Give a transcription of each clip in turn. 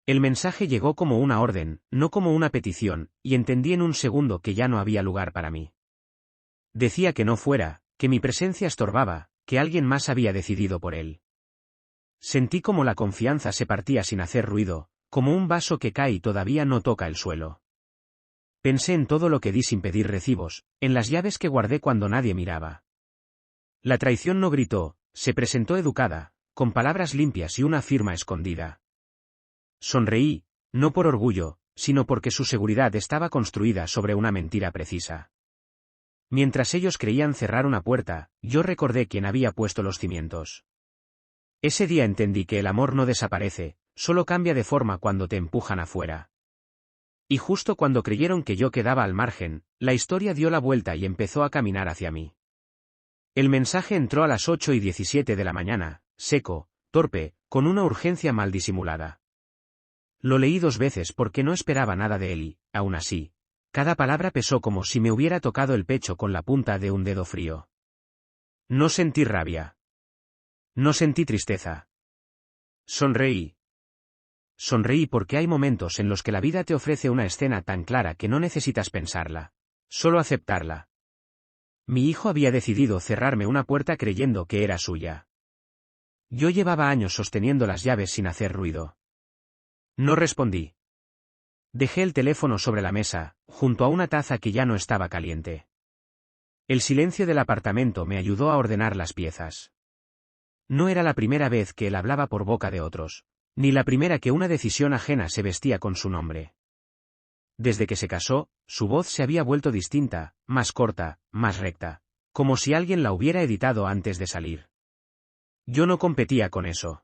El mensaje llegó como una orden, no como una petición, y entendí en un segundo que ya no había lugar para mí. Decía que no fuera, que mi presencia estorbaba, que alguien más había decidido por él. Sentí como la confianza se partía sin hacer ruido, como un vaso que cae y todavía no toca el suelo. Pensé en todo lo que di sin pedir recibos, en las llaves que guardé cuando nadie miraba. La traición no gritó, se presentó educada, con palabras limpias y una firma escondida. Sonreí, no por orgullo, sino porque su seguridad estaba construida sobre una mentira precisa. Mientras ellos creían cerrar una puerta, yo recordé quién había puesto los cimientos. Ese día entendí que el amor no desaparece, solo cambia de forma cuando te empujan afuera. Y justo cuando creyeron que yo quedaba al margen, la historia dio la vuelta y empezó a caminar hacia mí. El mensaje entró a las 8:17 de la mañana, seco, torpe, con una urgencia mal disimulada. Lo leí 2 veces porque no esperaba nada de él y, aún así, cada palabra pesó como si me hubiera tocado el pecho con la punta de un dedo frío. No sentí rabia. No sentí tristeza. Sonreí. Sonreí porque hay momentos en los que la vida te ofrece una escena tan clara que no necesitas pensarla, solo aceptarla. Mi hijo había decidido cerrarme una puerta creyendo que era suya. Yo llevaba años sosteniendo las llaves sin hacer ruido. No respondí. Dejé el teléfono sobre la mesa, junto a una taza que ya no estaba caliente. El silencio del apartamento me ayudó a ordenar las piezas. No era la primera vez que él hablaba por boca de otros, ni la primera que una decisión ajena se vestía con su nombre. Desde que se casó, su voz se había vuelto distinta, más corta, más recta, como si alguien la hubiera editado antes de salir. Yo no competía con eso.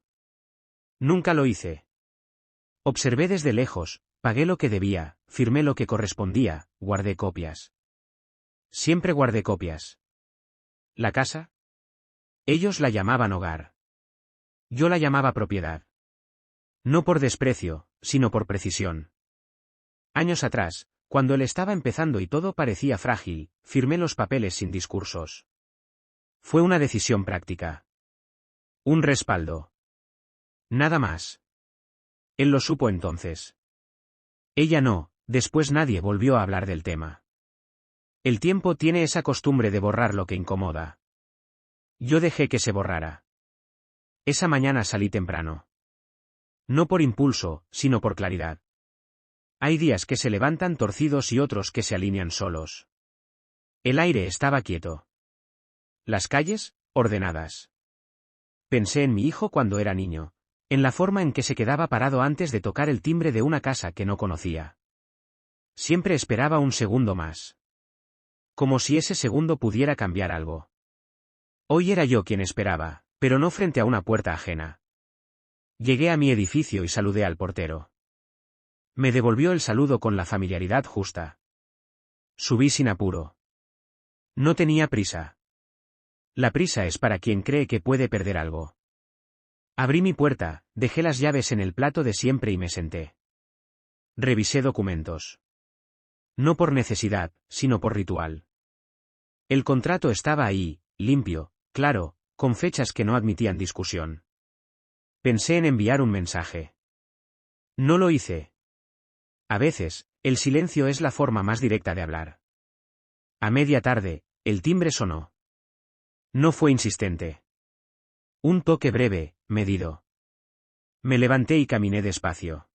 Nunca lo hice. Observé desde lejos, pagué lo que debía, firmé lo que correspondía, guardé copias. Siempre guardé copias. ¿La casa? Ellos la llamaban hogar. Yo la llamaba propiedad. No por desprecio, sino por precisión. Años atrás, cuando él estaba empezando y todo parecía frágil, firmé los papeles sin discursos. Fue una decisión práctica. Un respaldo. Nada más. Él lo supo entonces. Ella no, después nadie volvió a hablar del tema. El tiempo tiene esa costumbre de borrar lo que incomoda. Yo dejé que se borrara. Esa mañana salí temprano. No por impulso, sino por claridad. Hay días que se levantan torcidos y otros que se alinean solos. El aire estaba quieto. Las calles, ordenadas. Pensé en mi hijo cuando era niño, en la forma en que se quedaba parado antes de tocar el timbre de una casa que no conocía. Siempre esperaba un segundo más. Como si ese segundo pudiera cambiar algo. Hoy era yo quien esperaba, pero no frente a una puerta ajena. Llegué a mi edificio y saludé al portero. Me devolvió el saludo con la familiaridad justa. Subí sin apuro. No tenía prisa. La prisa es para quien cree que puede perder algo. Abrí mi puerta, dejé las llaves en el plato de siempre y me senté. Revisé documentos. No por necesidad, sino por ritual. El contrato estaba ahí, limpio, claro, con fechas que no admitían discusión. Pensé en enviar un mensaje. No lo hice. A veces, el silencio es la forma más directa de hablar. A media tarde, el timbre sonó. No fue insistente. Un toque breve, medido. Me levanté y caminé despacio.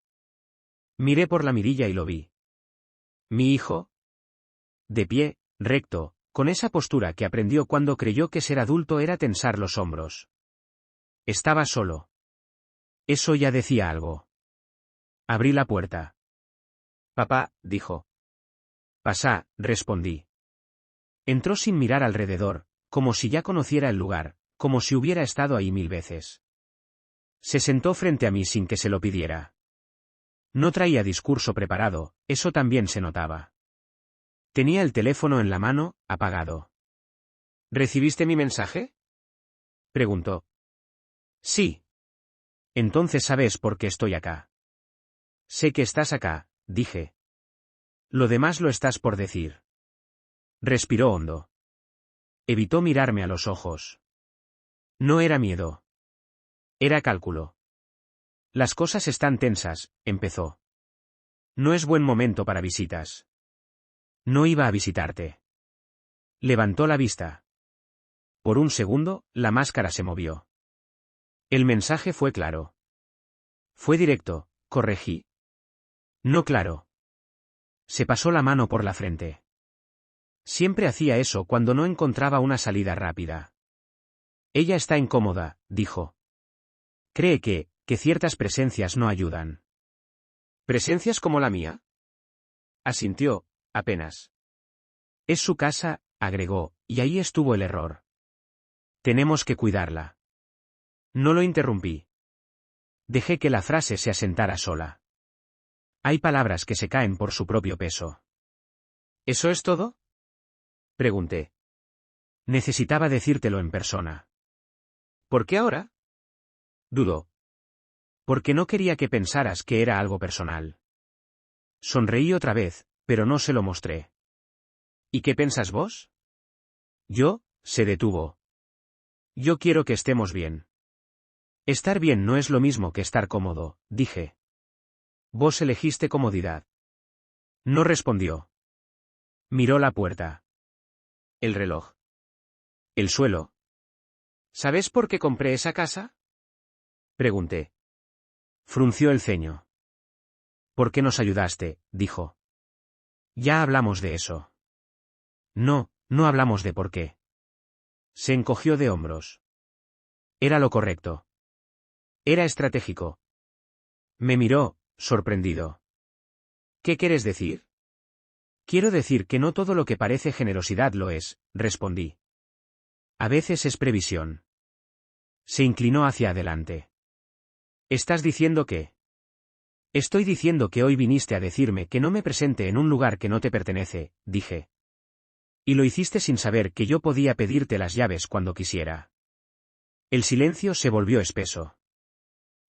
Miré por la mirilla y lo vi. ¿Mi hijo? De pie, recto, con esa postura que aprendió cuando creyó que ser adulto era tensar los hombros. Estaba solo. Eso ya decía algo. Abrí la puerta. Papá, dijo. Pasá, respondí. Entró sin mirar alrededor, como si ya conociera el lugar, como si hubiera estado ahí 1000 veces. Se sentó frente a mí sin que se lo pidiera. No traía discurso preparado, eso también se notaba. Tenía el teléfono en la mano, apagado. ¿Recibiste mi mensaje? Preguntó. Sí. Entonces sabes por qué estoy acá. Sé que estás acá, dije. Lo demás lo estás por decir. Respiró hondo. Evitó mirarme a los ojos. No era miedo. Era cálculo. Las cosas están tensas, empezó. No es buen momento para visitas. No iba a visitarte. Levantó la vista. Por un segundo, la máscara se movió. El mensaje fue claro. Fue directo, corregí. No claro. Se pasó la mano por la frente. Siempre hacía eso cuando no encontraba una salida rápida. Ella está incómoda, dijo. Cree que ciertas presencias no ayudan. ¿Presencias como la mía? Asintió, apenas. Es su casa, agregó, y ahí estuvo el error. Tenemos que cuidarla. No lo interrumpí. Dejé que la frase se asentara sola. Hay palabras que se caen por su propio peso. ¿Eso es todo? Pregunté. Necesitaba decírtelo en persona. ¿Por qué ahora? Dudó. Porque no quería que pensaras que era algo personal. Sonreí otra vez, pero no se lo mostré. ¿Y qué pensás vos? Yo, se detuvo. Yo quiero que estemos bien. Estar bien no es lo mismo que estar cómodo, dije. Vos elegiste comodidad. No respondió. Miró la puerta. El reloj. El suelo. ¿Sabes por qué compré esa casa? Pregunté. Frunció el ceño. ¿Por qué nos ayudaste? Dijo. Ya hablamos de eso. No, no hablamos de por qué. Se encogió de hombros. Era lo correcto. Era estratégico. Me miró, sorprendido. ¿Qué quieres decir? Quiero decir que no todo lo que parece generosidad lo es, respondí. A veces es previsión. Se inclinó hacia adelante. ¿Estás diciendo que? Estoy diciendo que hoy viniste a decirme que no me presente en un lugar que no te pertenece, dije. Y lo hiciste sin saber que yo podía pedirte las llaves cuando quisiera. El silencio se volvió espeso.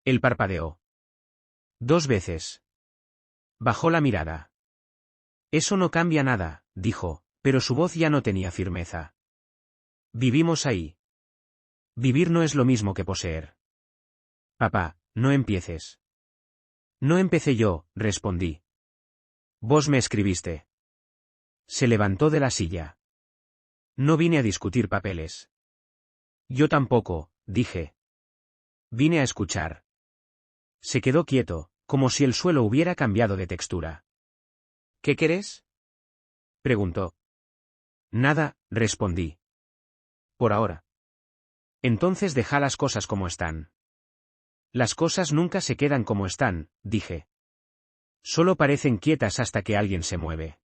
Él parpadeó. 2 veces. Bajó la mirada. Eso no cambia nada, dijo, pero su voz ya no tenía firmeza. Vivimos ahí. Vivir no es lo mismo que poseer. Papá, no empieces. No empecé yo, respondí. Vos me escribiste. Se levantó de la silla. No vine a discutir papeles. Yo tampoco, dije. Vine a escuchar. Se quedó quieto, como si el suelo hubiera cambiado de textura. ¿Qué querés? Preguntó. Nada, respondí. Por ahora. Entonces deja las cosas como están. Las cosas nunca se quedan como están, dije. Solo parecen quietas hasta que alguien se mueve.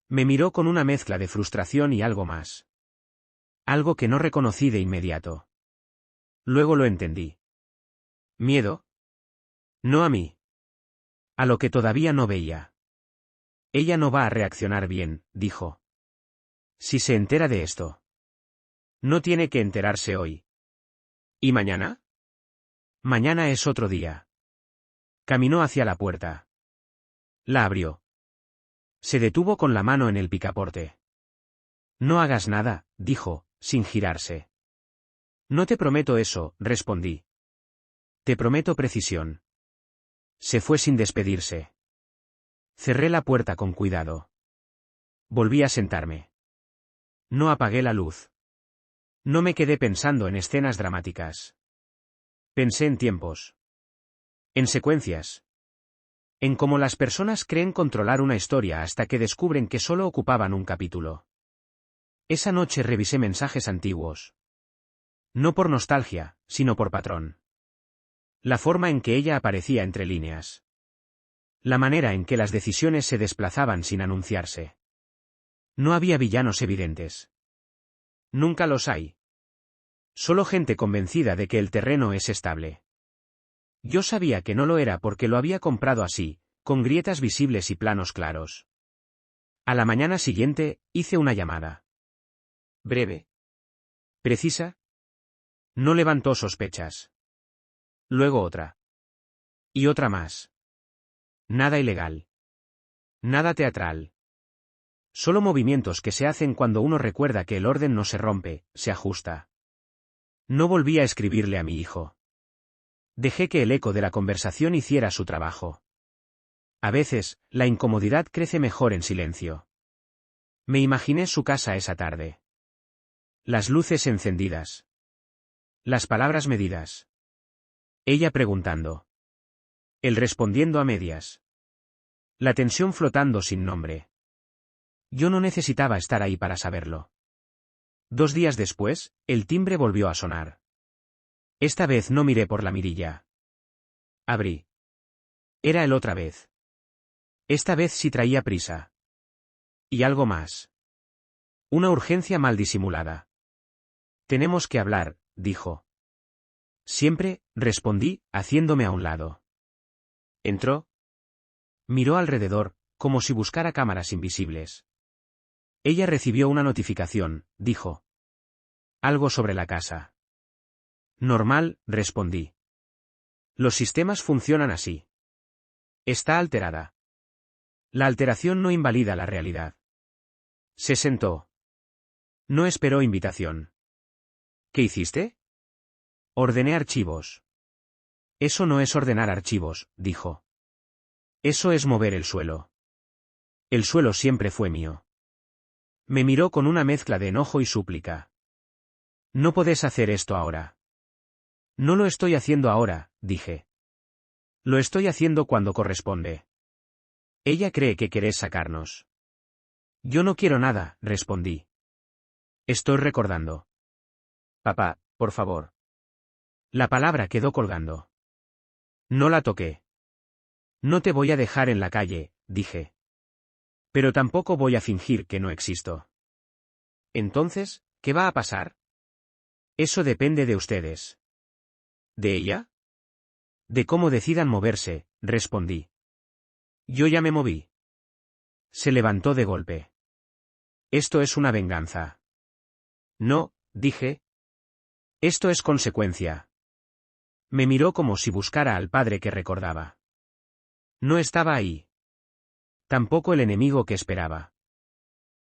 Me miró con una mezcla de frustración y algo más. Algo que no reconocí de inmediato. Luego lo entendí. ¿Miedo? No a mí. A lo que todavía no veía. Ella no va a reaccionar bien, dijo. Si se entera de esto. No tiene que enterarse hoy. ¿Y mañana? Mañana es otro día. Caminó hacia la puerta. La abrió. Se detuvo con la mano en el picaporte. No hagas nada, dijo, sin girarse. No te prometo eso, respondí. Te prometo precisión. Se fue sin despedirse. Cerré la puerta con cuidado. Volví a sentarme. No apagué la luz. No me quedé pensando en escenas dramáticas. Pensé en tiempos. En secuencias. En cómo las personas creen controlar una historia hasta que descubren que solo ocupaban un capítulo. Esa noche revisé mensajes antiguos. No por nostalgia, sino por patrón. La forma en que ella aparecía entre líneas. La manera en que las decisiones se desplazaban sin anunciarse. No había villanos evidentes. Nunca los hay. Solo gente convencida de que el terreno es estable. Yo sabía que no lo era porque lo había comprado así, con grietas visibles y planos claros. A la mañana siguiente, hice una llamada. Breve. ¿Precisa? No levantó sospechas. Luego otra. Y otra más. Nada ilegal. Nada teatral. Solo movimientos que se hacen cuando uno recuerda que el orden no se rompe, se ajusta. No volví a escribirle a mi hijo. Dejé que el eco de la conversación hiciera su trabajo. A veces, la incomodidad crece mejor en silencio. Me imaginé su casa esa tarde. Las luces encendidas. Las palabras medidas. Ella preguntando. Él respondiendo a medias. La tensión flotando sin nombre. Yo no necesitaba estar ahí para saberlo. 2 días después, el timbre volvió a sonar. Esta vez no miré por la mirilla. Abrí. Era él otra vez. Esta vez sí traía prisa. Y algo más. Una urgencia mal disimulada. Tenemos que hablar, dijo. Siempre, respondí, haciéndome a un lado. Entró. Miró alrededor, como si buscara cámaras invisibles. Ella recibió una notificación, dijo. Algo sobre la casa. Normal, respondí. Los sistemas funcionan así. Está alterada. La alteración no invalida la realidad. Se sentó. No esperó invitación. ¿Qué hiciste? Ordené archivos. Eso no es ordenar archivos, dijo. Eso es mover el suelo. El suelo siempre fue mío. Me miró con una mezcla de enojo y súplica. No podés hacer esto ahora. No lo estoy haciendo ahora, dije. Lo estoy haciendo cuando corresponde. Ella cree que querés sacarnos. Yo no quiero nada, respondí. Estoy recordando. Papá, por favor. La palabra quedó colgando. No la toqué. No te voy a dejar en la calle, dije. Pero tampoco voy a fingir que no existo. Entonces, ¿qué va a pasar? Eso depende de ustedes. ¿De ella? De cómo decidan moverse, respondí. Yo ya me moví. Se levantó de golpe. Esto es una venganza. No, dije. Esto es consecuencia. Me miró como si buscara al padre que recordaba. No estaba ahí. Tampoco el enemigo que esperaba.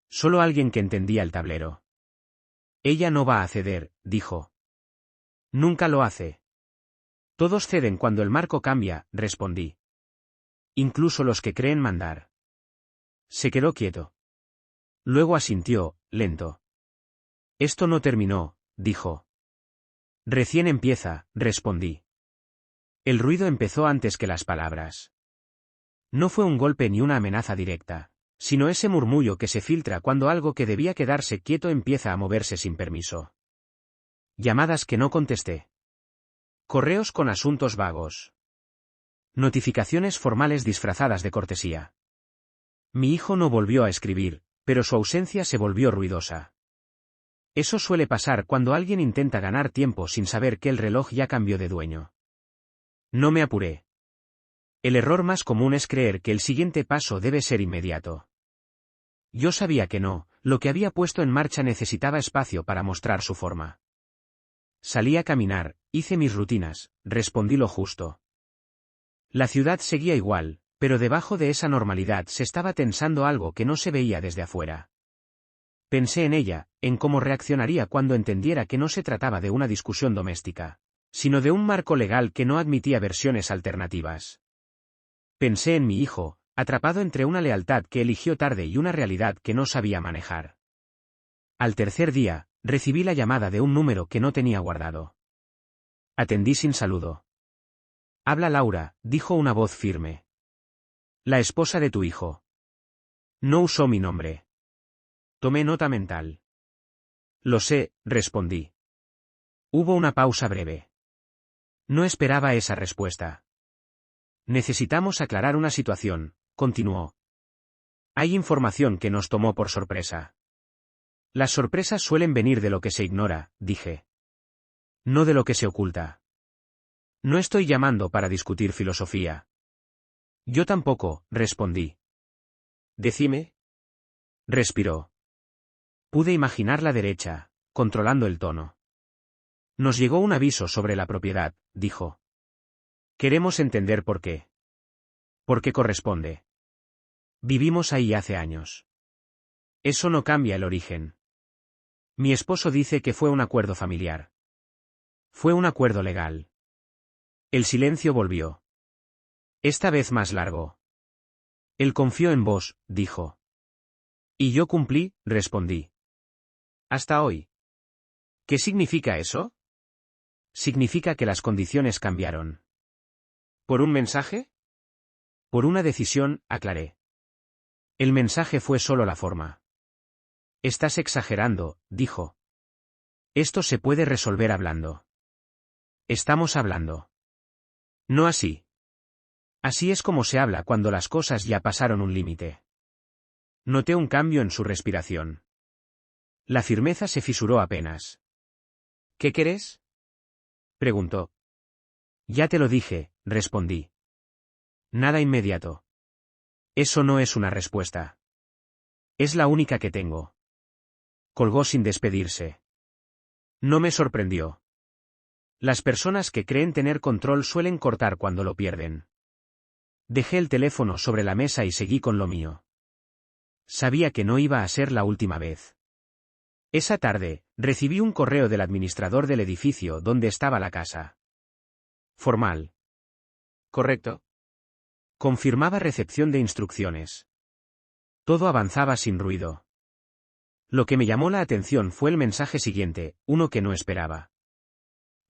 Solo alguien que entendía el tablero. Ella no va a ceder, dijo. Nunca lo hace. Todos ceden cuando el marco cambia, respondí. Incluso los que creen mandar. Se quedó quieto. Luego asintió, lento. Esto no terminó, dijo. Recién empieza, respondí. El ruido empezó antes que las palabras. No fue un golpe ni una amenaza directa, sino ese murmullo que se filtra cuando algo que debía quedarse quieto empieza a moverse sin permiso. Llamadas que no contesté. Correos con asuntos vagos. Notificaciones formales disfrazadas de cortesía. Mi hijo no volvió a escribir, pero su ausencia se volvió ruidosa. Eso suele pasar cuando alguien intenta ganar tiempo sin saber que el reloj ya cambió de dueño. No me apuré. El error más común es creer que el siguiente paso debe ser inmediato. Yo sabía que no, lo que había puesto en marcha necesitaba espacio para mostrar su forma. Salí a caminar, hice mis rutinas, respondí lo justo. La ciudad seguía igual, pero debajo de esa normalidad se estaba tensando algo que no se veía desde afuera. Pensé en ella, en cómo reaccionaría cuando entendiera que no se trataba de una discusión doméstica, sino de un marco legal que no admitía versiones alternativas. Pensé en mi hijo, atrapado entre una lealtad que eligió tarde y una realidad que no sabía manejar. Al tercer día, recibí la llamada de un número que no tenía guardado. Atendí sin saludo. Habla Laura, dijo una voz firme. La esposa de tu hijo. No usó mi nombre. Tomé nota mental. Lo sé, respondí. Hubo una pausa breve. No esperaba esa respuesta. Necesitamos aclarar una situación, continuó. Hay información que nos tomó por sorpresa. Las sorpresas suelen venir de lo que se ignora, dije. No de lo que se oculta. No estoy llamando para discutir filosofía. Yo tampoco, respondí. Decime. Respiró. Pude imaginar la derecha, controlando el tono. Nos llegó un aviso sobre la propiedad, dijo. Queremos entender por qué. ¿Por qué corresponde? Vivimos ahí hace años. Eso no cambia el origen. Mi esposo dice que fue un acuerdo familiar. Fue un acuerdo legal. El silencio volvió. Esta vez más largo. Él confió en vos, dijo. Y yo cumplí, respondí. Hasta hoy. ¿Qué significa eso? Significa que las condiciones cambiaron. ¿Por un mensaje? Por una decisión, aclaré. El mensaje fue solo la forma. Estás exagerando, dijo. Esto se puede resolver hablando. Estamos hablando. No así. Así es como se habla cuando las cosas ya pasaron un límite. Noté un cambio en su respiración. La firmeza se fisuró apenas. ¿Qué querés? Preguntó. Ya te lo dije, respondí. Nada inmediato. Eso no es una respuesta. Es la única que tengo. Colgó sin despedirse. No me sorprendió. Las personas que creen tener control suelen cortar cuando lo pierden. Dejé el teléfono sobre la mesa y seguí con lo mío. Sabía que no iba a ser la última vez. Esa tarde, recibí un correo del administrador del edificio donde estaba la casa. Formal. Correcto. Confirmaba recepción de instrucciones. Todo avanzaba sin ruido. Lo que me llamó la atención fue el mensaje siguiente, uno que no esperaba.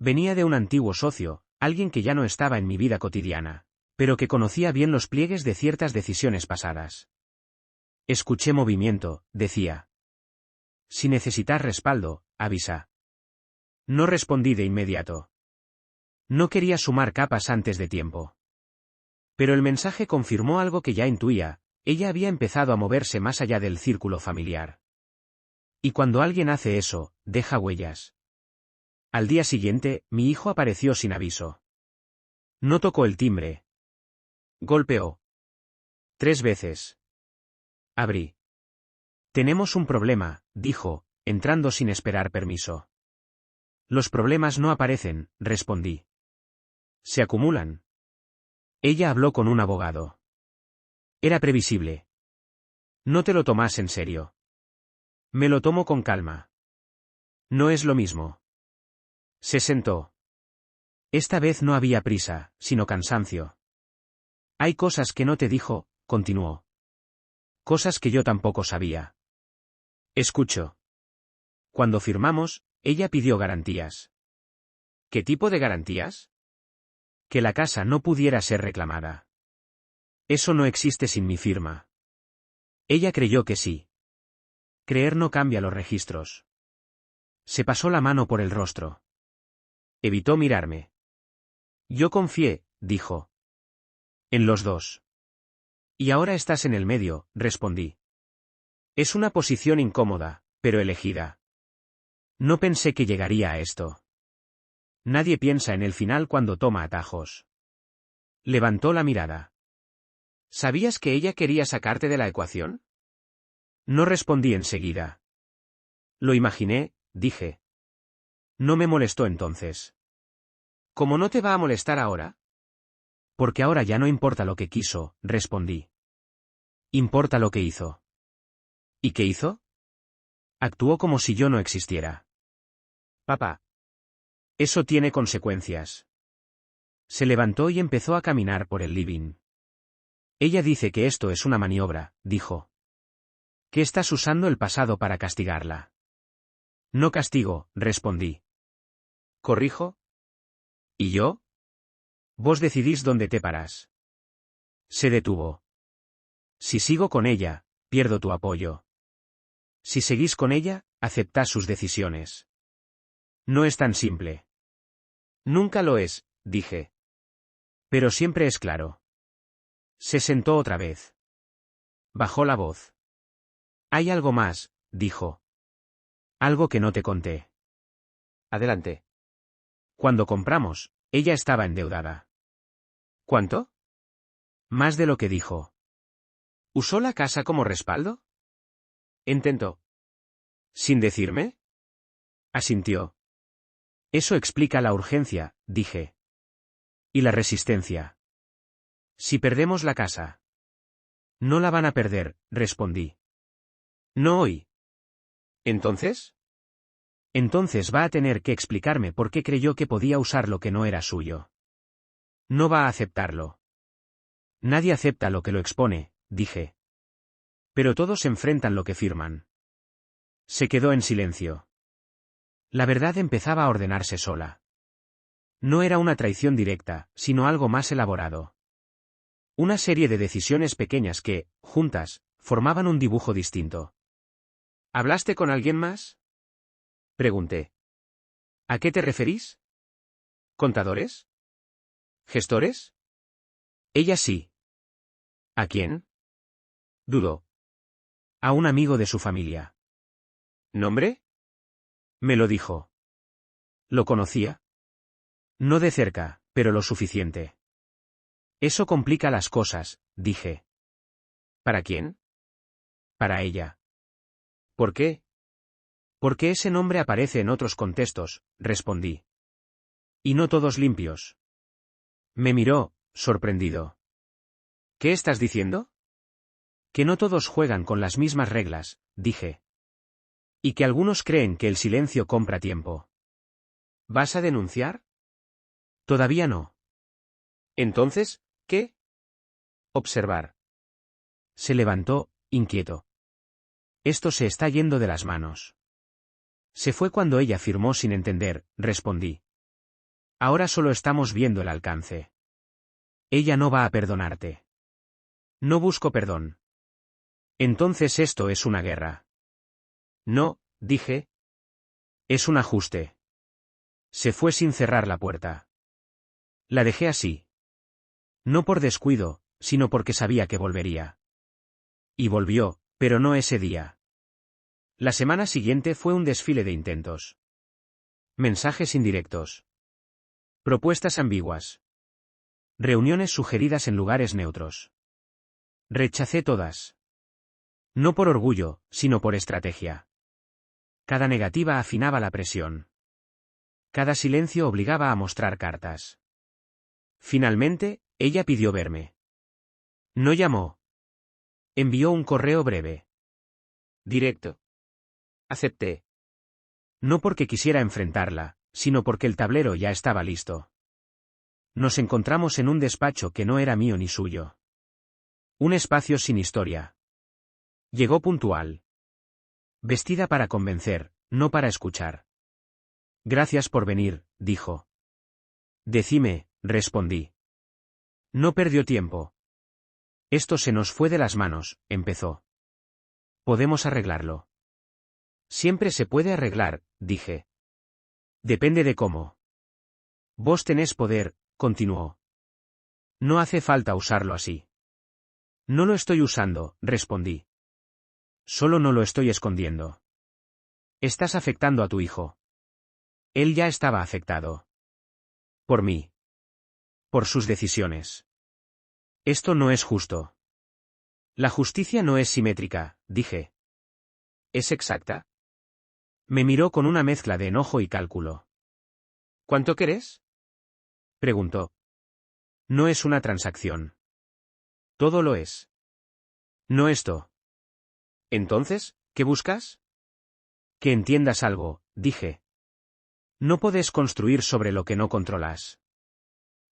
Venía de un antiguo socio, alguien que ya no estaba en mi vida cotidiana, pero que conocía bien los pliegues de ciertas decisiones pasadas. Escuché movimiento, decía. Si necesitas respaldo, avisa. No respondí de inmediato. No quería sumar capas antes de tiempo. Pero el mensaje confirmó algo que ya intuía, ella había empezado a moverse más allá del círculo familiar. Y cuando alguien hace eso, deja huellas. Al día siguiente, mi hijo apareció sin aviso. No tocó el timbre. Golpeó. 3 veces. Abrí. Tenemos un problema, dijo, entrando sin esperar permiso. Los problemas no aparecen, respondí. Se acumulan. Ella habló con un abogado. Era previsible. No te lo tomas en serio. Me lo tomo con calma. No es lo mismo. Se sentó. Esta vez no había prisa, sino cansancio. Hay cosas que no te dijo, continuó. Cosas que yo tampoco sabía. Escucho. Cuando firmamos, ella pidió garantías. ¿Qué tipo de garantías? Que la casa no pudiera ser reclamada. Eso no existe sin mi firma. Ella creyó que sí. Creer no cambia los registros. Se pasó la mano por el rostro. Evitó mirarme. Yo confié, dijo. En los dos. Y ahora estás en el medio, respondí. Es una posición incómoda, pero elegida. No pensé que llegaría a esto. Nadie piensa en el final cuando toma atajos. Levantó la mirada. ¿Sabías que ella quería sacarte de la ecuación? No respondí enseguida. Lo imaginé, dije. No me molestó entonces. ¿Cómo no te va a molestar ahora? Porque ahora ya no importa lo que quiso, respondí. Importa lo que hizo. ¿Y qué hizo? Actuó como si yo no existiera. Papá. Eso tiene consecuencias. Se levantó y empezó a caminar por el living. Ella dice que esto es una maniobra, dijo. Que estás usando el pasado para castigarla. No castigo, respondí. ¿Corrijo? ¿Y yo? Vos decidís dónde te paras. Se detuvo. Si sigo con ella, pierdo tu apoyo. Si seguís con ella, aceptás sus decisiones. No es tan simple. Nunca lo es, dije. Pero siempre es claro. Se sentó otra vez. Bajó la voz. Hay algo más, dijo. Algo que no te conté. Adelante. Cuando compramos, ella estaba endeudada. ¿Cuánto? Más de lo que dijo. ¿Usó la casa como respaldo? Intentó. ¿Sin decirme? Asintió. Eso explica la urgencia, dije. Y la resistencia. Si perdemos la casa. No la van a perder, respondí. No hoy. ¿Entonces? Entonces va a tener que explicarme por qué creyó que podía usar lo que no era suyo. No va a aceptarlo. Nadie acepta lo que lo expone, dije. Pero todos enfrentan lo que firman. Se quedó en silencio. La verdad empezaba a ordenarse sola. No era una traición directa, sino algo más elaborado. Una serie de decisiones pequeñas que, juntas, formaban un dibujo distinto. ¿Hablaste con alguien más? Pregunté. ¿A qué te referís? ¿Contadores? ¿Gestores? Ella sí. ¿A quién? Dudó. A un amigo de su familia. ¿Nombre? Me lo dijo. ¿Lo conocía? No de cerca, pero lo suficiente. Eso complica las cosas, dije. ¿Para quién? Para ella. ¿Por qué? Porque ese nombre aparece en otros contextos, respondí. Y no todos limpios. Me miró, sorprendido. ¿Qué estás diciendo? Que no todos juegan con las mismas reglas, dije. Y que algunos creen que el silencio compra tiempo. ¿Vas a denunciar? Todavía no. Entonces, ¿qué? Observar. Se levantó, inquieto. Esto se está yendo de las manos. Se fue cuando ella firmó sin entender, respondí. Ahora solo estamos viendo el alcance. Ella no va a perdonarte. No busco perdón. Entonces esto es una guerra. No, dije. Es un ajuste. Se fue sin cerrar la puerta. La dejé así. No por descuido, sino porque sabía que volvería. Y volvió, pero no ese día. La semana siguiente fue un desfile de intentos. Mensajes indirectos. Propuestas ambiguas. Reuniones sugeridas en lugares neutros. Rechacé todas. No por orgullo, sino por estrategia. Cada negativa afinaba la presión. Cada silencio obligaba a mostrar cartas. Finalmente, ella pidió verme. No llamó. Envió un correo breve. Directo. Acepté. No porque quisiera enfrentarla, sino porque el tablero ya estaba listo. Nos encontramos en un despacho que no era mío ni suyo. Un espacio sin historia. Llegó puntual. Vestida para convencer, no para escuchar. Gracias por venir, dijo. Decime, respondí. No perdió tiempo. Esto se nos fue de las manos, empezó. Podemos arreglarlo. Siempre se puede arreglar, dije. Depende de cómo. Vos tenés poder, continuó. No hace falta usarlo así. No lo estoy usando, respondí. Solo no lo estoy escondiendo. Estás afectando a tu hijo. Él ya estaba afectado. Por mí. Por sus decisiones. Esto no es justo. La justicia no es simétrica, dije. ¿Es exacta? Me miró con una mezcla de enojo y cálculo. ¿Cuánto querés? Preguntó. No es una transacción. Todo lo es. No esto. Entonces, ¿qué buscas? Que entiendas algo, dije. No podés construir sobre lo que no controlas.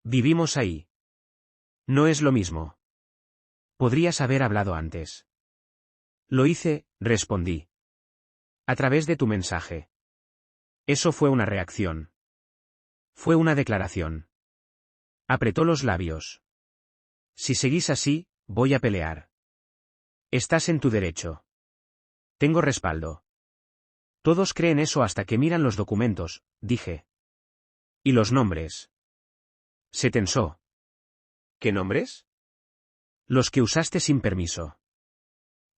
Vivimos ahí. No es lo mismo. Podrías haber hablado antes. Lo hice, respondí. A través de tu mensaje. Eso fue una reacción. Fue una declaración. Apretó los labios. Si seguís así, voy a pelear. Estás en tu derecho. Tengo respaldo. Todos creen eso hasta que miran los documentos, dije. ¿Y los nombres? Se tensó. ¿Qué nombres? Los que usaste sin permiso.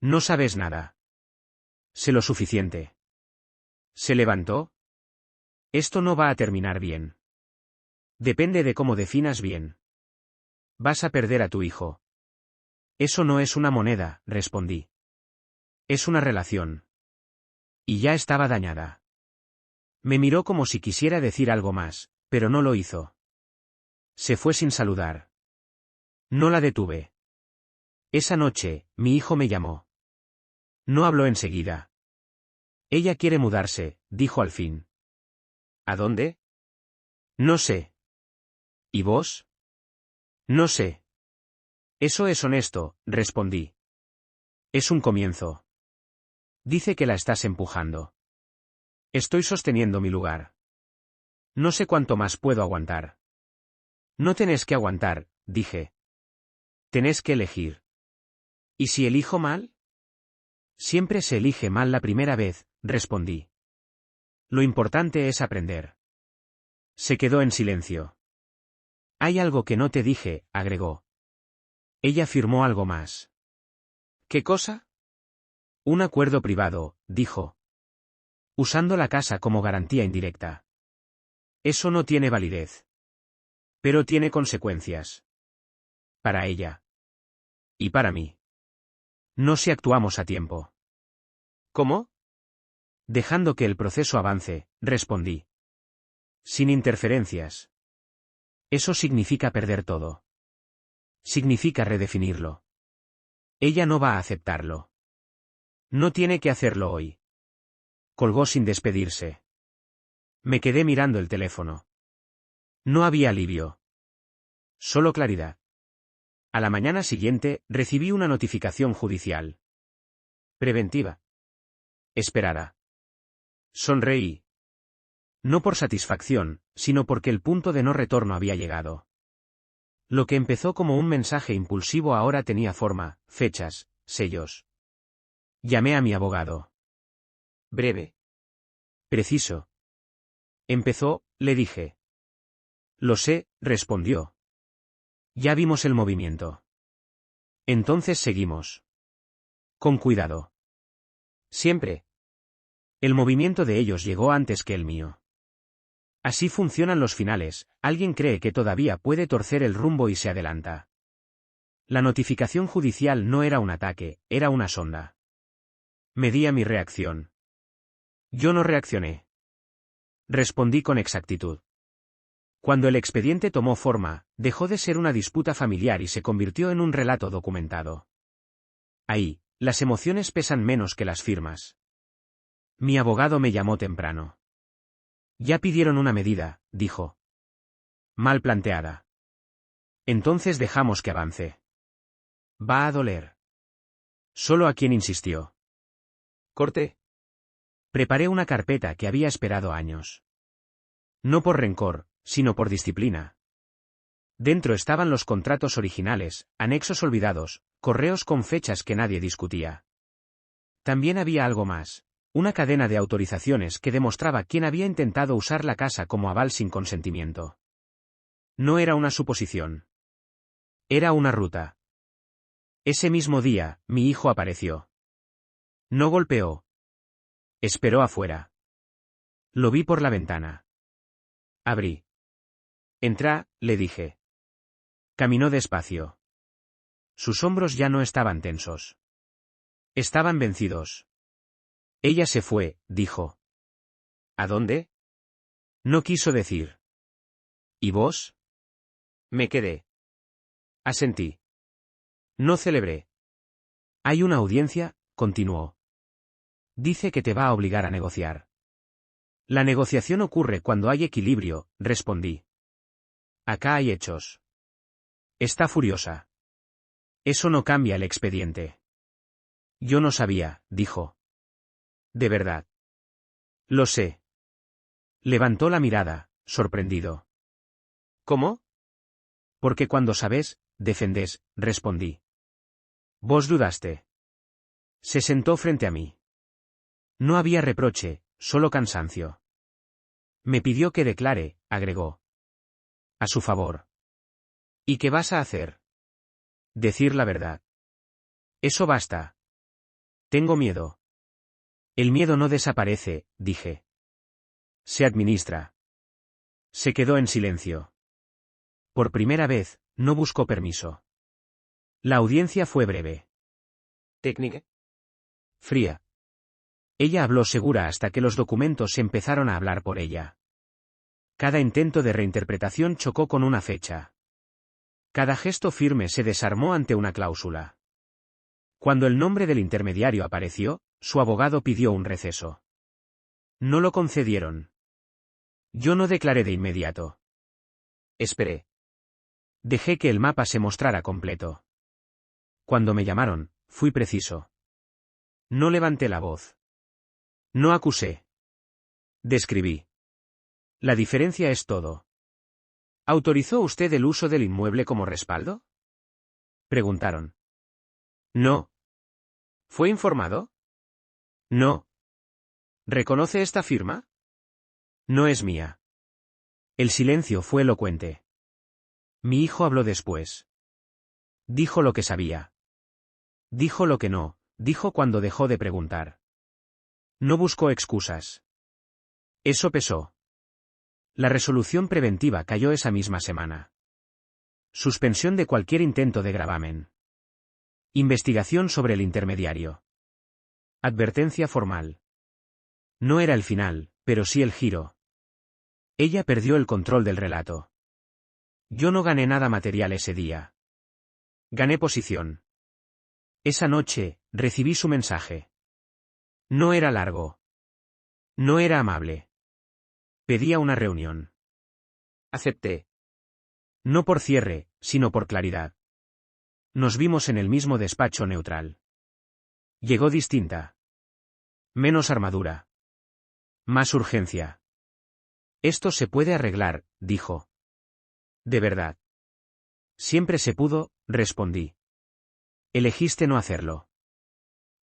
No sabes nada. Sé lo suficiente. Se levantó. Esto no va a terminar bien. Depende de cómo definas bien. Vas a perder a tu hijo. Eso no es una moneda, respondí. Es una relación. Y ya estaba dañada. Me miró como si quisiera decir algo más, pero no lo hizo. Se fue sin saludar. No la detuve. Esa noche, mi hijo me llamó. No habló enseguida. Ella quiere mudarse, dijo al fin. ¿A dónde? No sé. ¿Y vos? No sé. Eso es honesto, respondí. Es un comienzo. Dice que la estás empujando. Estoy sosteniendo mi lugar. No sé cuánto más puedo aguantar. No tenés que aguantar, dije. Tenés que elegir. ¿Y si elijo mal? Siempre se elige mal la primera vez, respondí. Lo importante es aprender. Se quedó en silencio. Hay algo que no te dije, agregó. Ella firmó algo más. ¿Qué cosa? Un acuerdo privado, dijo. Usando la casa como garantía indirecta. Eso no tiene validez. Pero tiene consecuencias. Para ella. Y para mí. No si actuamos a tiempo. ¿Cómo? Dejando que el proceso avance, respondí. Sin interferencias. Eso significa perder todo. Significa redefinirlo. Ella no va a aceptarlo. No tiene que hacerlo hoy. Colgó sin despedirse. Me quedé mirando el teléfono. No había alivio. Solo claridad. A la mañana siguiente, recibí una notificación judicial. Preventiva. Esperada. Sonreí. No por satisfacción, sino porque el punto de no retorno había llegado. Lo que empezó como un mensaje impulsivo ahora tenía forma, fechas, sellos. Llamé a mi abogado. Breve. Preciso. Empezó, le dije. Lo sé, respondió. Ya vimos el movimiento. Entonces seguimos. Con cuidado. Siempre. El movimiento de ellos llegó antes que el mío. Así funcionan los finales, alguien cree que todavía puede torcer el rumbo y se adelanta. La notificación judicial no era un ataque, era una sonda. Medía mi reacción. Yo no reaccioné. Respondí con exactitud. Cuando el expediente tomó forma, dejó de ser una disputa familiar y se convirtió en un relato documentado. Ahí, las emociones pesan menos que las firmas. Mi abogado me llamó temprano. Ya pidieron una medida, dijo. Mal planteada. Entonces dejamos que avance. Va a doler. Solo a quien insistió. Corte. Preparé una carpeta que había esperado años. No por rencor, sino por disciplina. Dentro estaban los contratos originales, anexos olvidados, correos con fechas que nadie discutía. También había algo más, una cadena de autorizaciones que demostraba quién había intentado usar la casa como aval sin consentimiento. No era una suposición. Era una ruta. Ese mismo día, mi hijo apareció. No golpeó. Esperó afuera. Lo vi por la ventana. Abrí. Entra, le dije. Caminó despacio. Sus hombros ya no estaban tensos. Estaban vencidos. Ella se fue, dijo. ¿A dónde? No quiso decir. ¿Y vos? Me quedé. Asentí. No celebré. Hay una audiencia, continuó. Dice que te va a obligar a negociar. La negociación ocurre cuando hay equilibrio, respondí. Acá hay hechos. Está furiosa. Eso no cambia el expediente. Yo no sabía, dijo. De verdad. Lo sé. Levantó la mirada, sorprendido. ¿Cómo? Porque cuando sabes, defendés, respondí. Vos dudaste. Se sentó frente a mí. No había reproche, solo cansancio. Me pidió que declare, agregó. A su favor. ¿Y qué vas a hacer? Decir la verdad. Eso basta. Tengo miedo. El miedo no desaparece, dije. Se administra. Se quedó en silencio. Por primera vez, no buscó permiso. La audiencia fue breve. ¿Técnica? Fría. Ella habló segura hasta que los documentos empezaron a hablar por ella. Cada intento de reinterpretación chocó con una fecha. Cada gesto firme se desarmó ante una cláusula. Cuando el nombre del intermediario apareció, su abogado pidió un receso. No lo concedieron. Yo no declaré de inmediato. Esperé. Dejé que el mapa se mostrara completo. Cuando me llamaron, fui preciso. No levanté la voz. No acusé. Describí. La diferencia es todo. ¿Autorizó usted el uso del inmueble como respaldo? Preguntaron. No. ¿Fue informado? No. ¿Reconoce esta firma? No es mía. El silencio fue elocuente. Mi hijo habló después. Dijo lo que sabía. Dijo lo que no, dijo cuando dejó de preguntar. No buscó excusas. Eso pesó. La resolución preventiva cayó esa misma semana. Suspensión de cualquier intento de gravamen. Investigación sobre el intermediario. Advertencia formal. No era el final, pero sí el giro. Ella perdió el control del relato. Yo no gané nada material ese día. Gané posición. Esa noche, recibí su mensaje. No era largo. No era amable. Pedía una reunión. Acepté. No por cierre, sino por claridad. Nos vimos en el mismo despacho neutral. Llegó distinta. Menos armadura. Más urgencia. Esto se puede arreglar, dijo. ¿De verdad? Siempre se pudo, respondí. Elegiste no hacerlo.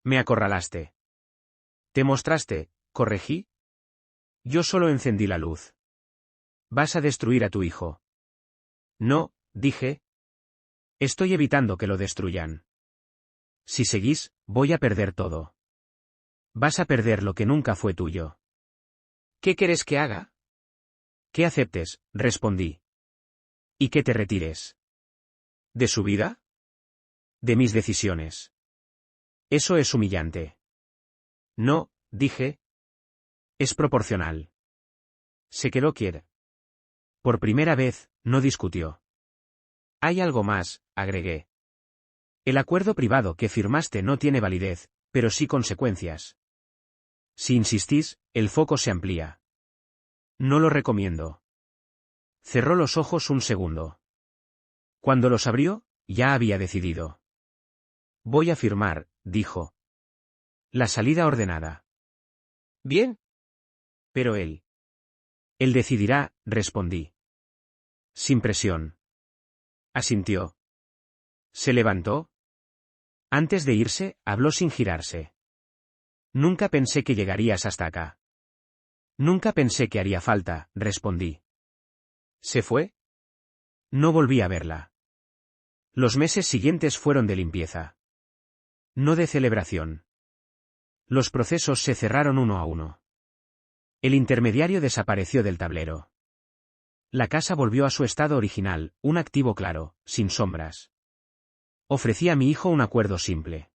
Me acorralaste. ¿Te mostraste, corregí? Yo solo encendí la luz. Vas a destruir a tu hijo. No, dije. Estoy evitando que lo destruyan. Si seguís, voy a perder todo. Vas a perder lo que nunca fue tuyo. ¿Qué quieres que haga? Que aceptes, respondí. Y que te retires. ¿De su vida? De mis decisiones. Eso es humillante. No, dije. Es proporcional. Se quedó quieta. Por primera vez, no discutió. Hay algo más, agregué. El acuerdo privado que firmaste no tiene validez, pero sí consecuencias. Si insistís, el foco se amplía. No lo recomiendo. Cerró los ojos un segundo. Cuando los abrió, ya había decidido. Voy a firmar, dijo. La salida ordenada. Bien. Pero él. Él decidirá, respondí. Sin presión. Asintió. Se levantó. Antes de irse, habló sin girarse. Nunca pensé que llegarías hasta acá. Nunca pensé que haría falta, respondí. ¿Se fue? No volví a verla. Los meses siguientes fueron de limpieza. No de celebración. Los procesos se cerraron uno a uno. El intermediario desapareció del tablero. La casa volvió a su estado original, un activo claro, sin sombras. Ofrecí a mi hijo un acuerdo simple.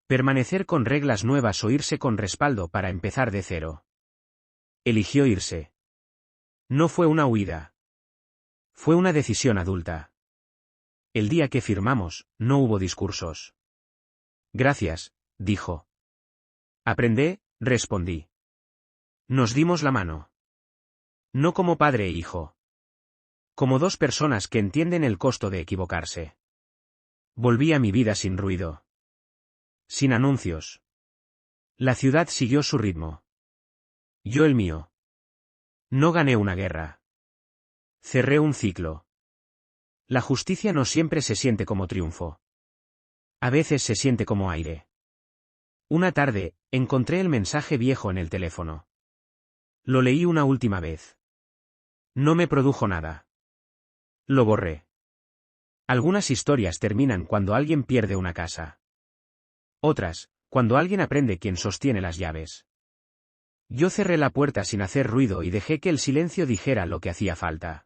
Permanecer con reglas nuevas o irse con respaldo para empezar de cero. Eligió irse. No fue una huida. Fue una decisión adulta. El día que firmamos, no hubo discursos. Gracias, dijo. Aprendé, respondí. Nos dimos la mano. No como padre e hijo. Como dos personas que entienden el costo de equivocarse. Volví a mi vida sin ruido. Sin anuncios. La ciudad siguió su ritmo. Yo el mío. No gané una guerra. Cerré un ciclo. La justicia no siempre se siente como triunfo. A veces se siente como aire. Una tarde, encontré el mensaje viejo en el teléfono. Lo leí una última vez. No me produjo nada. Lo borré. Algunas historias terminan cuando alguien pierde una casa. Otras, cuando alguien aprende quién sostiene las llaves. Yo cerré la puerta sin hacer ruido y dejé que el silencio dijera lo que hacía falta.